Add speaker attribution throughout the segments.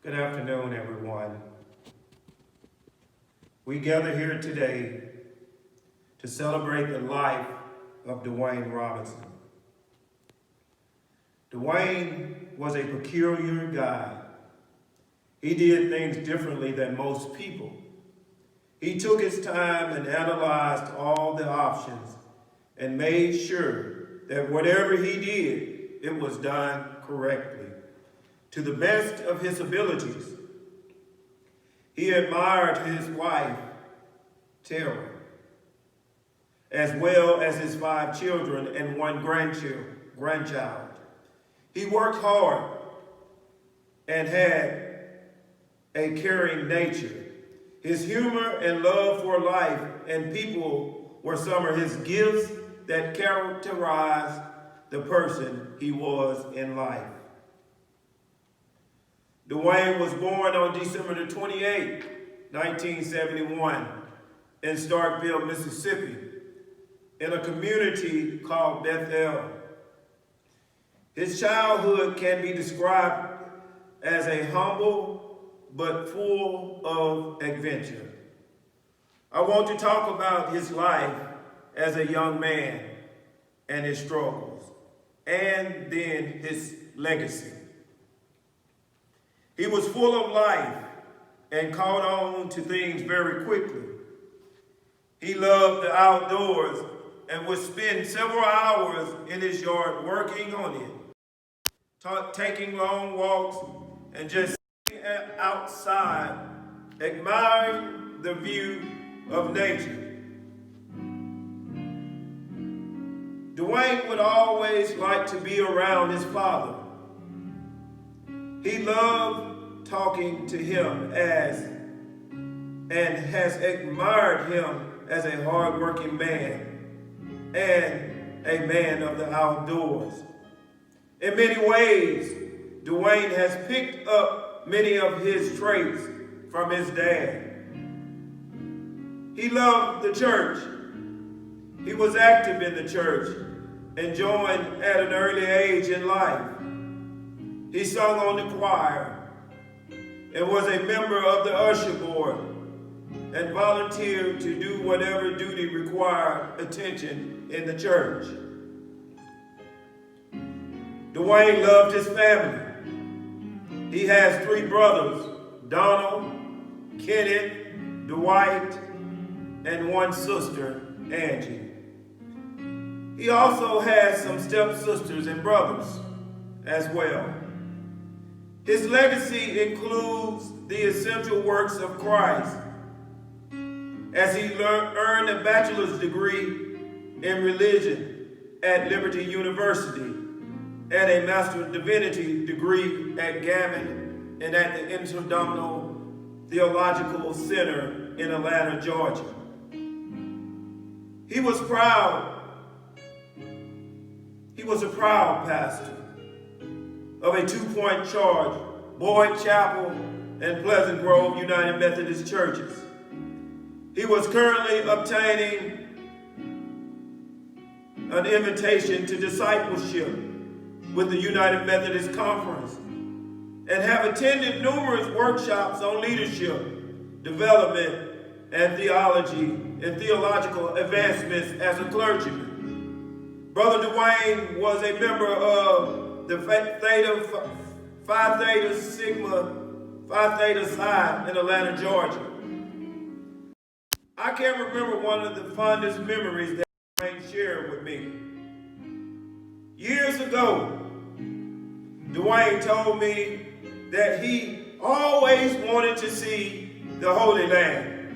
Speaker 1: Good afternoon, everyone. We gather here today to celebrate the life of Dwayne Robinson. Dwayne was a peculiar guy. He did things differently than most people. He took his time and analyzed all the options and made sure that whatever he did, it was done correctly, to the best of his abilities. He admired his wife, Tara, as well as his 5 children and 1 grandchild. He worked hard and had a caring nature. His humor and love for life and people were some of his gifts that characterized the person he was in life. Dwayne was born on December the 28th, 1971, in Starkville, Mississippi, in a community called Bethel. His childhood can be described as a humble but full of adventure. I want to talk about his life as a young man and his struggles, and then his legacy. He was full of life and caught on to things very quickly. He loved the outdoors and would spend several hours in his yard working on it, taking long walks and just sitting outside, admiring the view of nature. Dwayne would always like to be around his father. He loved talking to him and has admired him as a hard-working man and a man of the outdoors. In many ways, Dwayne has picked up many of his traits from his dad. He loved the church. He was active in the church and joined at an early age in life. He sung on the choir and was a member of the usher board and volunteered to do whatever duty required attention in the church. Dwayne loved his family. He has 3 brothers, Donald, Kenneth, Dwight, and 1 sister, Angie. He also has some stepsisters and brothers as well. His legacy includes the essential works of Christ, as he earned a bachelor's degree in religion at Liberty University and a Master of Divinity degree at Gammon and at the Interdominal Theological Center in Atlanta, Georgia. He was a proud pastor of a 2-point charge, Boyd Chapel and Pleasant Grove United Methodist Churches. He was currently obtaining an invitation to discipleship with the United Methodist Conference and have attended numerous workshops on leadership, development, and theology and theological advancements as a clergyman. Brother Dwayne was a member of the Phi Theta Sigma Phi Theta Psi in Atlanta, Georgia. I can't remember one of the fondest memories that Dwayne shared with me. Years ago, Dwayne told me that he always wanted to see the Holy Land,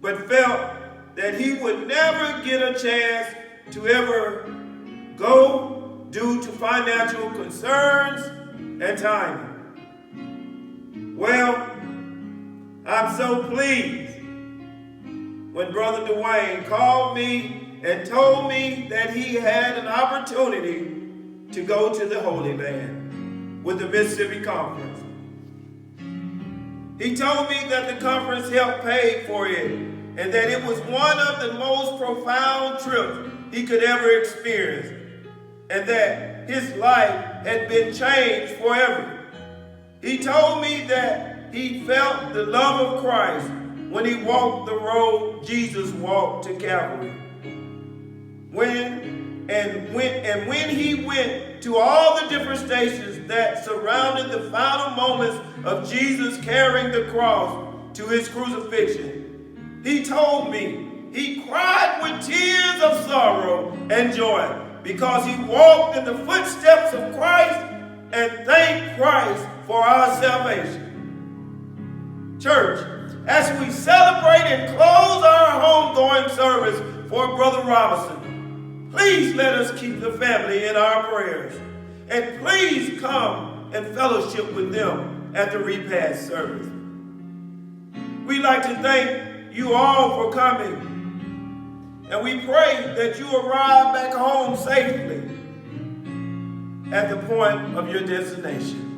Speaker 1: but felt that he would never get a chance to ever go due to financial concerns and timing. Well, I'm so pleased when Brother Dwayne called me and told me that he had an opportunity to go to the Holy Land with the Mississippi Conference. He told me that the conference helped pay for it and that it was one of the most profound trips he could ever experience, and that his life had been changed forever. He told me that he felt the love of Christ when he walked the road Jesus walked to Calvary. When he went to all the different stations that surrounded the final moments of Jesus carrying the cross to his crucifixion, he told me he cried with tears of sorrow and joy because he walked in the footsteps of Christ and thanked Christ for our salvation. Church, as we celebrate and close our homegoing service for Brother Robinson, please let us keep the family in our prayers. And please come and fellowship with them at the repast service. We'd like to thank you all for coming. And we pray that you arrive back home safely at the point of your destination.